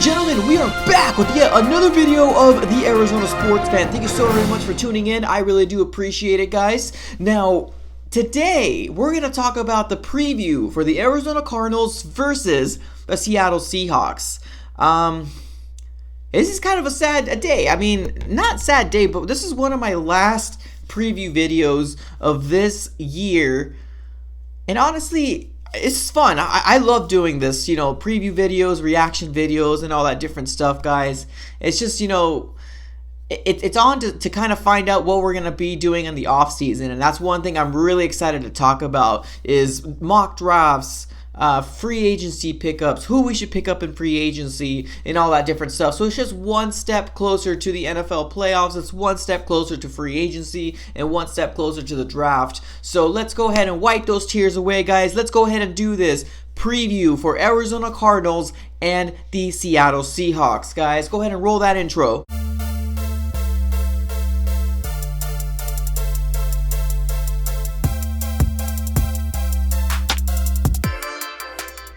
gentlemen, we are back with yet another video of the Arizona Sports Fan. Thank you so very much for tuning in. I really do appreciate it, guys. Now, today, we're going to talk about the preview for the Arizona Cardinals versus the Seattle Seahawks. This is kind of a sad day. I mean, not sad day, but this is one of my last preview videos of this year. And honestly, it's fun. I love doing this, preview videos, reaction videos, and all that different stuff, guys. It's just, it's on to kind of find out what we're going to be doing in the off season. And that's one thing I'm really excited to talk about is mock drafts, free agency pickups, who we should pick up in free agency, and all that different stuff. So it's just one step closer to the NFL playoffs. It's one step closer to free agency and one step closer to the draft. So let's go ahead and wipe those tears away, guys. Let's go ahead and do this preview for Arizona Cardinals and the Seattle Seahawks. Guys, go ahead and roll that intro.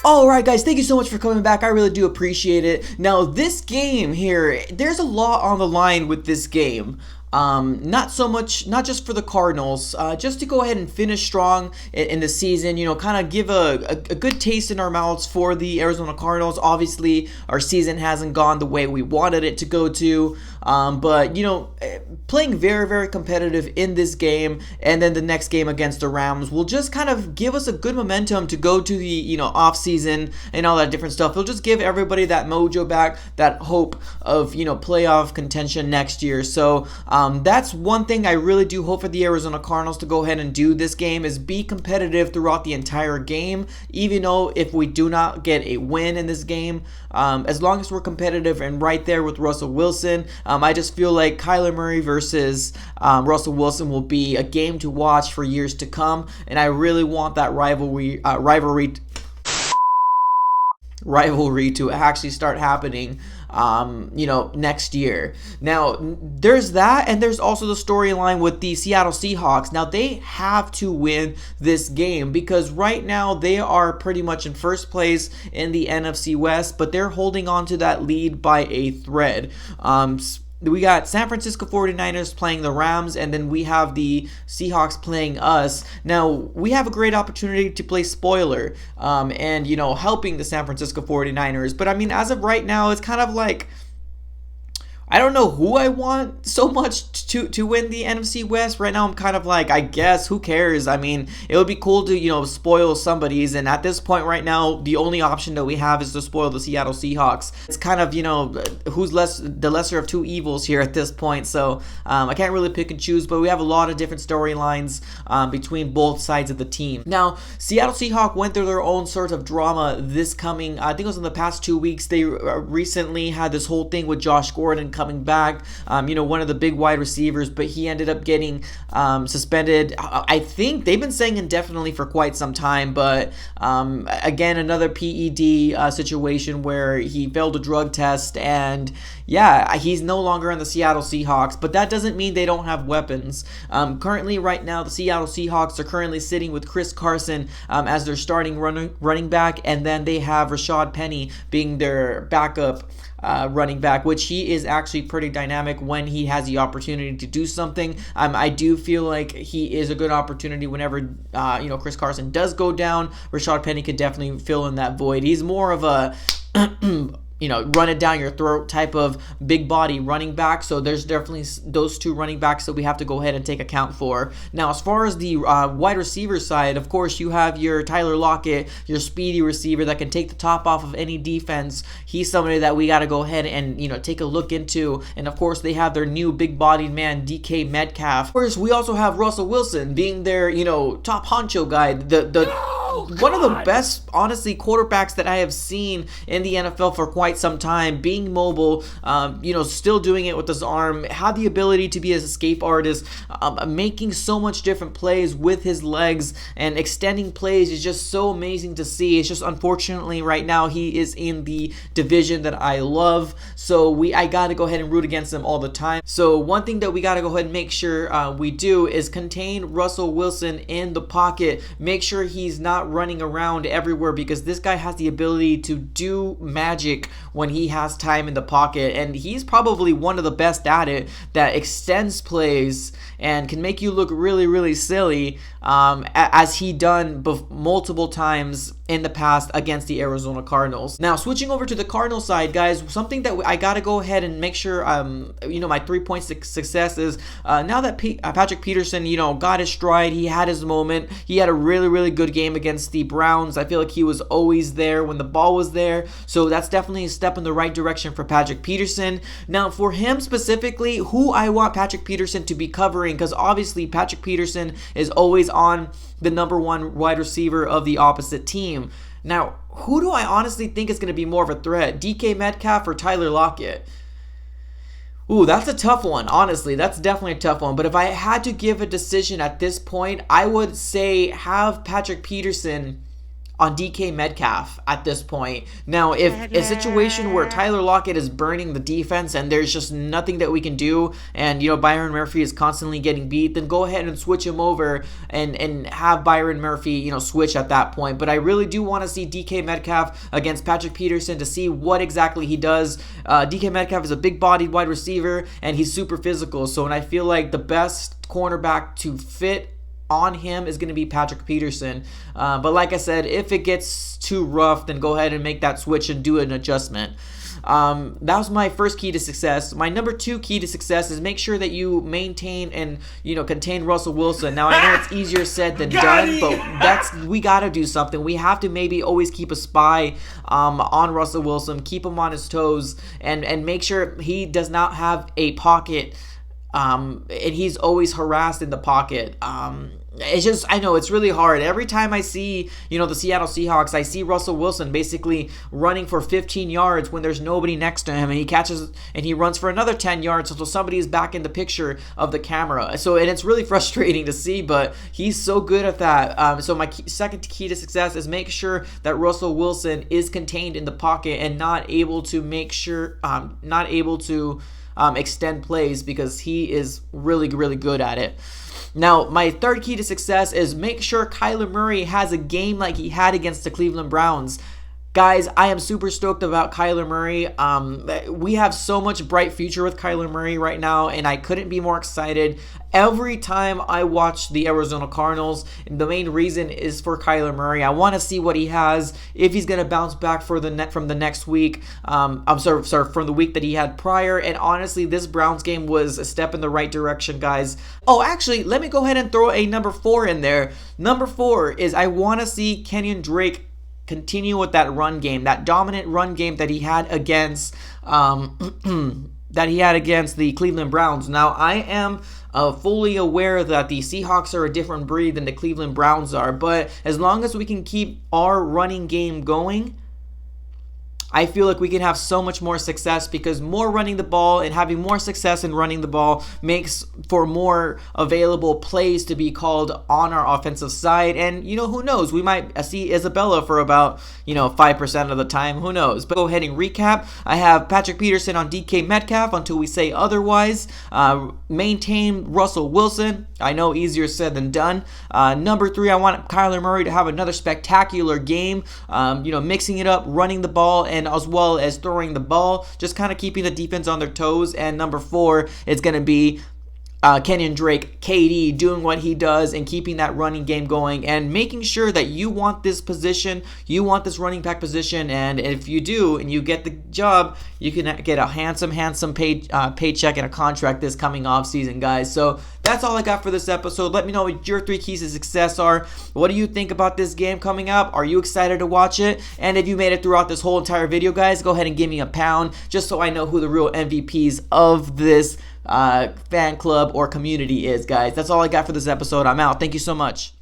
Alright guys, thank you so much for coming back. I really do appreciate it. Now this game here, there's a lot on the line with this game. Not just for the Cardinals, just to go ahead and finish strong in the season, kind of give a good taste in our mouths for the Arizona Cardinals. Obviously, our season hasn't gone the way we wanted it to go to, but, playing very, very competitive in this game and then the next game against the Rams will just kind of give us a good momentum to go to the, off season and all that different stuff. It'll just give everybody that mojo back, that hope of, playoff contention next year. So, that's one thing I really do hope for the Arizona Cardinals to go ahead and do this game is be competitive throughout the entire game, even though if we do not get a win in this game, as long as we're competitive and right there with Russell Wilson, I just feel like Kyler Murray versus Russell Wilson will be a game to watch for years to come, and I really want that rivalry to actually start happening next year. Now, there's that, and there's also the storyline with the Seattle Seahawks. Now, they have to win this game because right now they are pretty much in first place in the NFC West, but they're holding on to that lead by a thread. We got San Francisco 49ers playing the Rams, and then we have the Seahawks playing us. Now, we have a great opportunity to play spoiler and, helping the San Francisco 49ers. But, I mean, as of right now, it's kind of like I don't know who I want so much to win the NFC West. Right now, I'm kind of like, I guess, who cares? I mean, it would be cool to, spoil somebody's. And at this point right now, the only option that we have is to spoil the Seattle Seahawks. It's kind of, who's the lesser of two evils here at this point. So I can't really pick and choose, but we have a lot of different storylines between both sides of the team. Now, Seattle Seahawks went through their own sort of drama this coming, I think it was in the past 2 weeks. They recently had this whole thing with Josh Gordon coming back, one of the big wide receivers, but he ended up getting suspended. I think they've been saying indefinitely for quite some time, but again, another PED situation where he failed a drug test, and yeah, he's no longer in the Seattle Seahawks, but that doesn't mean they don't have weapons. Currently, right now, the Seattle Seahawks are currently sitting with Chris Carson as their starting running back, and then they have Rashad Penny being their backup running back, which he is actually pretty dynamic when he has the opportunity to do something. I do feel like he is a good opportunity whenever Chris Carson does go down. Rashad Penny could definitely fill in that void. He's more of a run it down your throat type of big body running back. So there's definitely those two running backs that we have to go ahead and take account for. Now, as far as the wide receiver side, of course, you have your Tyler Lockett, your speedy receiver that can take the top off of any defense. He's somebody that we got to go ahead and, take a look into. And of course, they have their new big bodied man, DK Metcalf. Of course, we also have Russell Wilson being their, top honcho guy. One of the best, honestly, quarterbacks that I have seen in the NFL for quite some time, being mobile, still doing it with his arm, had the ability to be an escape artist, making so much different plays with his legs and extending plays is just so amazing to see. It's just unfortunately right now he is in the division that I love, so I got to go ahead and root against him all the time. So one thing that we got to go ahead and make sure we do is contain Russell Wilson in the pocket. Make sure he's not not running around everywhere, because this guy has the ability to do magic when he has time in the pocket, and he's probably one of the best at it, that extends plays and can make you look really, really silly, as he done multiple times in the past against the Arizona Cardinals. Now, switching over to the Cardinal side, guys, something that I gotta go ahead and make sure, my 3-point success is, now that Patrick Peterson, got his stride, he had his moment, he had a really, really good game against the Browns. I feel like he was always there when the ball was there, so that's definitely a step in the right direction for Patrick Peterson. Now, for him specifically, who I want Patrick Peterson to be covering, because obviously Patrick Peterson is always on the number one wide receiver of the opposite team. Now, who do I honestly think is going to be more of a threat, DK Metcalf or Tyler Lockett? Ooh, that's a tough one. Honestly, that's definitely a tough one. But if I had to give a decision at this point, I would say have Patrick Peterson on DK Metcalf at this point. Now, if a situation where Tyler Lockett is burning the defense and there's just nothing that we can do, and Byron Murphy is constantly getting beat, then go ahead and switch him over and have Byron Murphy switch at that point. But I really do want to see DK Metcalf against Patrick Peterson to see what exactly he does. DK Metcalf is a big-bodied wide receiver and he's super physical, and I feel like the best cornerback to fit on him is going to be Patrick Peterson. But like I said, if it gets too rough, then go ahead and make that switch and do an adjustment. That was my first key to success. My number 2 key to success is make sure that you maintain and contain Russell Wilson. Now, I know it's easier said than done, but we got to do something. We have to maybe always keep a spy on Russell Wilson, keep him on his toes, and make sure he does not have a pocket, and he's always harassed in the pocket. It's just, I know it's really hard. Every time I see, the Seattle Seahawks, I see Russell Wilson basically running for 15 yards when there's nobody next to him, and he catches and he runs for another 10 yards until somebody is back in the picture of the camera. And it's really frustrating to see, but he's so good at that. So my second key to success is make sure that Russell Wilson is contained in the pocket and not able to extend plays, because he is really, really good at it. Now, my third key to success is make sure Kyler Murray has a game like he had against the Cleveland Browns. Guys, I am super stoked about Kyler Murray. We have so much bright future with Kyler Murray right now, and I couldn't be more excited. Every time I watch the Arizona Cardinals, the main reason is for Kyler Murray. I want to see what he has, if he's going to bounce back from the next week. From the week that he had prior. And honestly, this Browns game was a step in the right direction, guys. Oh, actually, let me go ahead and throw a number 4 in there. Number 4 is I want to see Kenyon Drake continue with that run game, that dominant run game that he had against the Cleveland Browns. Now, I am fully aware that the Seahawks are a different breed than the Cleveland Browns are, but as long as we can keep our running game going, I feel like we can have so much more success, because more running the ball and having more success in running the ball makes for more available plays to be called on our offensive side. And, who knows? We might see Isabella for about, 5% of the time. Who knows? But go ahead and recap. I have Patrick Peterson on DK Metcalf until we say otherwise. Maintain Russell Wilson. I know, easier said than done. Number 3, I want Kyler Murray to have another spectacular game. Mixing it up, running the ball, and as well as throwing the ball, just kind of keeping the defense on their toes. And number 4 is going to be Kenyon Drake, KD, doing what he does and keeping that running game going and making sure that you want this position, you want this running back position, and if you do and you get the job, you can get a handsome paycheck and a contract this coming off season, guys. So that's all I got for this episode. Let me know what your 3 keys to success are. What do you think about this game coming up? Are you excited to watch it? And if you made it throughout this whole entire video, guys, go ahead and give me a pound just so I know who the real MVPs of this fan club or community is, guys. That's all I got for this episode. I'm out. Thank you so much.